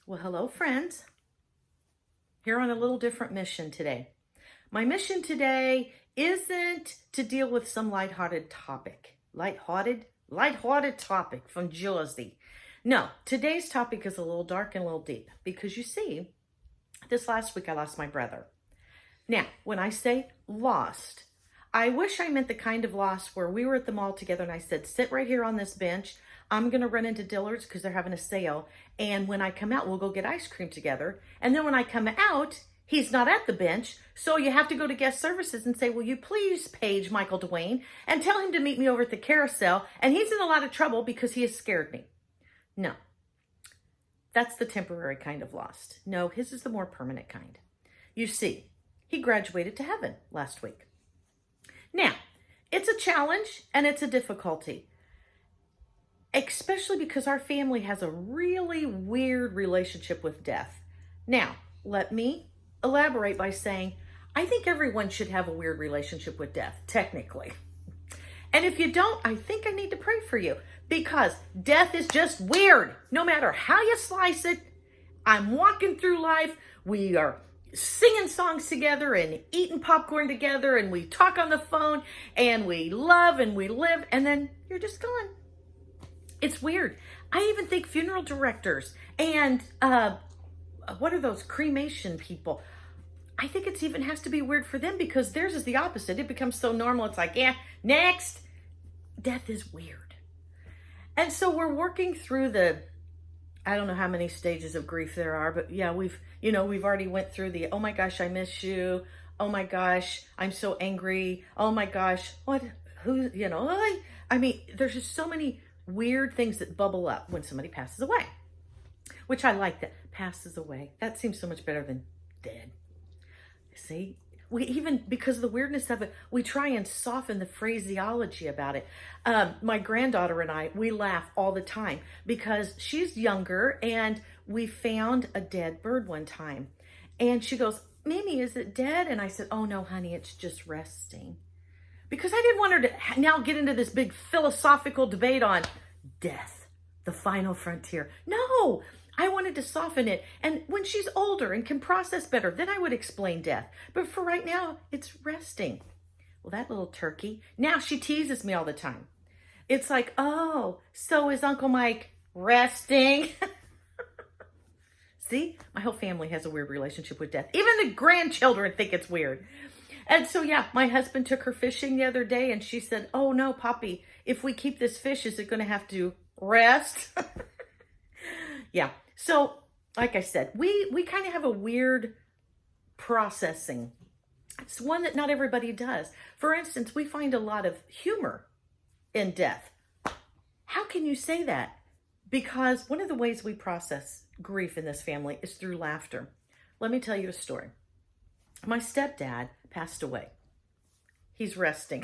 Well, hello, friends. Here on a little different mission today. My mission today isn't to deal with some lighthearted topic. Lighthearted topic from Jersey. No, today's topic is a little dark and a little deep because you see, this last week I lost my brother. Now, when I say lost, I wish I meant the kind of loss where we were at the mall together and I said, sit right here on this bench. I'm going to run into Dillard's because they're having a sale. And when I come out, we'll go get ice cream together. And then when I come out, he's not at the bench. So you have to go to guest services and say, will you please page Michael Dwayne and tell him to meet me over at the carousel. And he's in a lot of trouble because he has scared me. No, that's the temporary kind of lost. No, his is the more permanent kind. You see, he graduated to heaven last week. Now, it's a challenge and it's a difficulty, especially because our family has a really weird relationship with death. Now, let me elaborate by saying, I think everyone should have a weird relationship with death, technically. And if you don't, I think I need to pray for you because death is just weird. No matter how you slice it, I'm walking through life. We are singing songs together and eating popcorn together and we talk on the phone and we love and we live and then you're just gone. It's weird. I even think funeral directors and what are those cremation people? I think it even has to be weird for them because theirs is the opposite. It becomes so normal. It's like, yeah, next. Death is weird. And so we're working through I don't know how many stages of grief there are, but yeah, we've already went through the, oh my gosh, I miss you. Oh my gosh, I'm so angry. Oh my gosh, I mean, there's just so many weird things that bubble up when somebody passes away, which I like that. Passes away. That seems so much better than dead. See, we even, because of the weirdness of it, we try and soften the phraseology about it. My granddaughter and I, we laugh all the time because she's younger and we found a dead bird one time. And she goes, Mimi, is it dead? And I said, oh no, honey, it's just resting. Because I didn't want her to now get into this big philosophical debate on death, the final frontier. No, I wanted to soften it. And when she's older and can process better, then I would explain death. But for right now, it's resting. Well, that little turkey, now she teases me all the time. It's like, oh, so is Uncle Mike resting? See, my whole family has a weird relationship with death. Even the grandchildren think it's weird. And so, yeah, my husband took her fishing the other day and she said, oh no, Poppy, if we keep this fish, is it going to have to rest? Yeah. So, like I said, we kind of have a weird processing. It's one that not everybody does. For instance, we find a lot of humor in death. How can you say that? Because one of the ways we process grief in this family is through laughter. Let me tell you a story. My stepdad passed away. He's resting.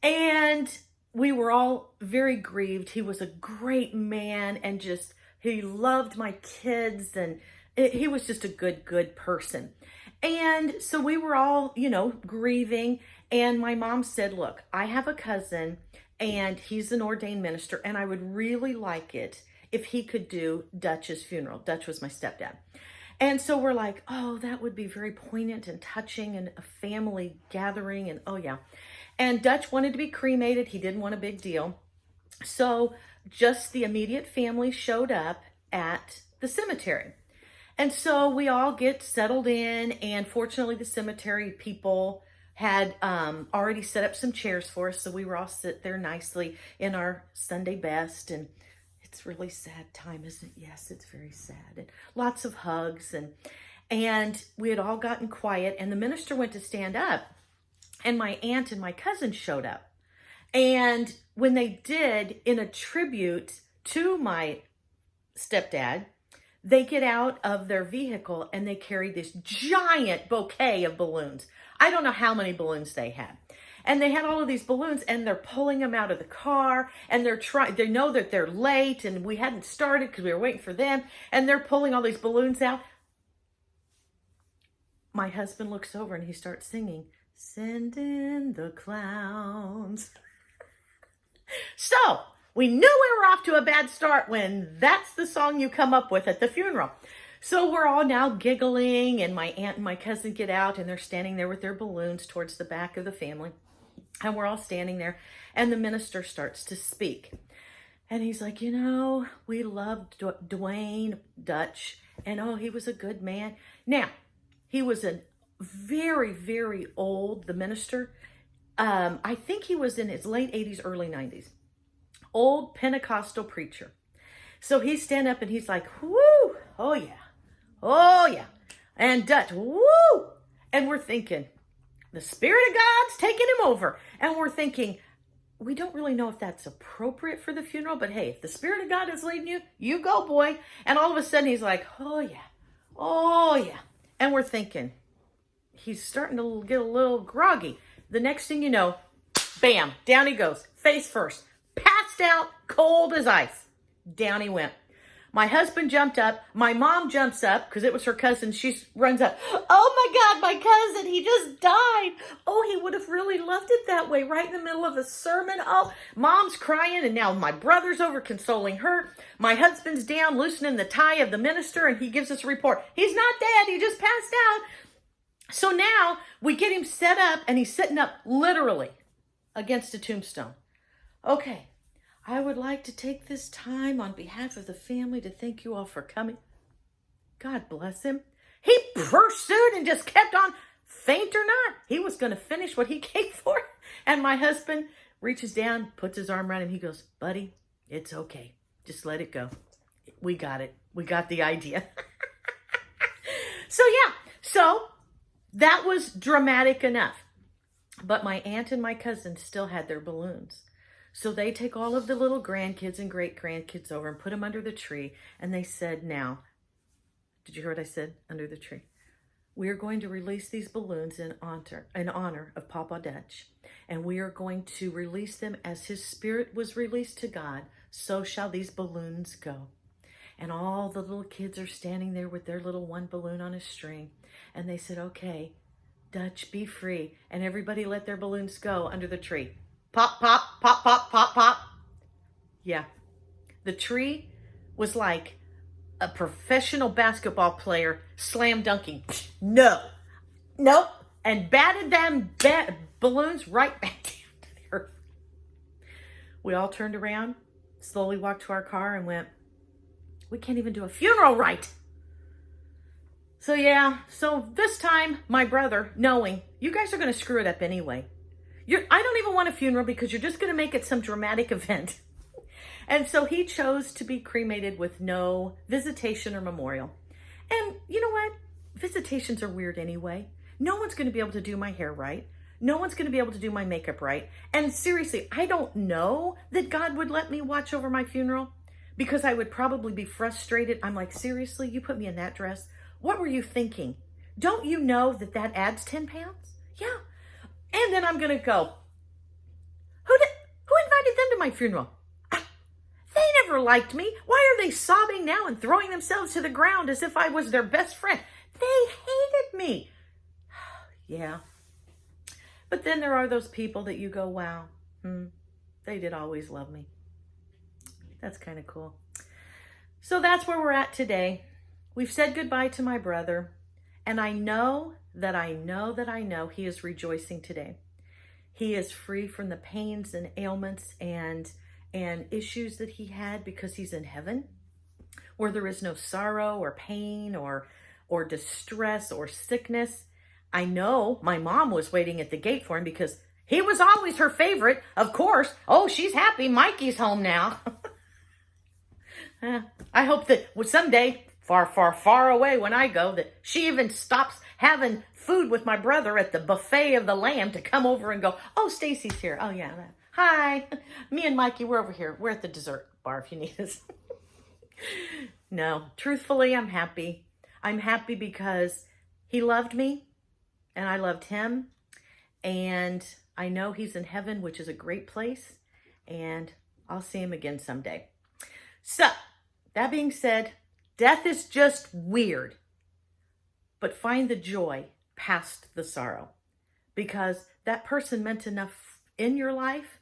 And we were all very grieved. He was a great man and he loved my kids and he was just a good person. And so we were all, grieving. And my mom said, look, I have a cousin and he's an ordained minister and I would really like it if he could do Dutch's funeral. Dutch was my stepdad. And so we're like, oh, that would be very poignant and touching and a family gathering. And oh yeah. And Dutch wanted to be cremated. He didn't want a big deal. So just the immediate family showed up at the cemetery. And so we all get settled in. And fortunately, the cemetery people had already set up some chairs for us. So we were all sit there nicely in our Sunday best. And it's really sad time, isn't it? Yes, it's very sad. And lots of hugs. And we had all gotten quiet. And the minister went to stand up. And my aunt and my cousin showed up. And when they did, in a tribute to my stepdad, they get out of their vehicle and they carry this giant bouquet of balloons. I don't know how many balloons they had. And they had all of these balloons and they're pulling them out of the car and they know that they're late and we hadn't started because we were waiting for them. And they're pulling all these balloons out. My husband looks over and he starts singing, "Send in the clowns." So We knew we were off to a bad start when that's the song you come up with at the funeral. So we're all now giggling, and my aunt and my cousin get out, and they're standing there with their balloons towards the back of the family. And we're all standing there, and the minister starts to speak. And he's like, we loved Dwayne Dutch, and oh, he was a good man. Now, he was a very, very old, the minister. I think he was in his late 80s, early 90s. Old Pentecostal preacher. So he's standing up and he's like, whoo, oh yeah. And Dutch, woo. And we're thinking, the Spirit of God's taking him over. And we're thinking, we don't really know if that's appropriate for the funeral, but hey, if the Spirit of God is leading you, you go, boy. And all of a sudden he's like, oh yeah. And we're thinking, he's starting to get a little groggy. The next thing you know, bam, down he goes, face first, passed out, cold as ice. Down he went. My husband jumped up. My mom jumps up because it was her cousin. She runs up. Oh my God, my cousin, he just died. Oh, he would have really loved it that way, right in the middle of a sermon. Oh, mom's crying, and now my brother's over consoling her. My husband's down loosening the tie of the minister, and he gives us a report. He's not dead. He just passed out. So now we get him set up, and he's sitting up literally against a tombstone. Okay. I would like to take this time on behalf of the family to thank you all for coming. God bless him. He pursued and just kept on, faint or not. He was going to finish what he came for. And my husband reaches down, puts his arm around him. He goes, buddy, it's okay. Just let it go. We got it. We got the idea. So that was dramatic enough. But my aunt and my cousin still had their balloons. So they take all of the little grandkids and great-grandkids over and put them under the tree. And they said, now, did you hear what I said? Under the tree. We are going to release these balloons in honor of Papa Dutch. And we are going to release them as his spirit was released to God. So shall these balloons go. And all the little kids are standing there with their little one balloon on a string. And they said, okay, Dutch, be free. And everybody let their balloons go under the tree. Pop, pop, pop, pop, pop, pop. Yeah. The tree was like a professional basketball player slam dunking. No. Nope. And batted them balloons right back down to the earth. We all turned around, slowly walked to our car and went, we can't even do a funeral right. So this time, my brother, knowing you guys are going to screw it up anyway. I don't even want a funeral because you're just going to make it some dramatic event. And so he chose to be cremated with no visitation or memorial. And you know what? Visitations are weird anyway. No one's going to be able to do my hair right. No one's going to be able to do my makeup right. And seriously, I don't know that God would let me watch over my funeral because I would probably be frustrated. I'm like, seriously, you put me in that dress? What were you thinking? Don't you know that adds 10 pounds? Yeah. And then I'm going to go, who invited them to my funeral? They never liked me. Why are they sobbing now and throwing themselves to the ground as if I was their best friend? They hated me. Yeah. But then there are those people that you go, wow, they did always love me. That's kind of cool. So that's where we're at today. We've said goodbye to my brother, and I know he is rejoicing today. He is free from the pains and ailments and issues that he had because he's in heaven, where there is no sorrow or pain or distress or sickness. I know my mom was waiting at the gate for him because he was always her favorite. Of course. Oh, she's happy. Mikey's home now. I hope that someday, far, far, far away when I go, that she even stops having food with my brother at the buffet of the lamb to come over and go, oh, Stacy's here. Oh, yeah. Hi. Me and Mikey, we're over here. We're at the dessert bar if you need us. No, truthfully, I'm happy. I'm happy because he loved me and I loved him. And I know he's in heaven, which is a great place. And I'll see him again someday. So, that being said, death is just weird. But find the joy past the sorrow. Because that person meant enough in your life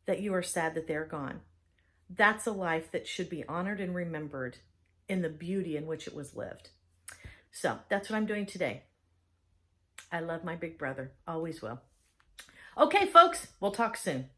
that you are sad that they're gone. That's a life that should be honored and remembered in the beauty in which it was lived. So that's what I'm doing today. I love my big brother, always will. Okay, folks, we'll talk soon.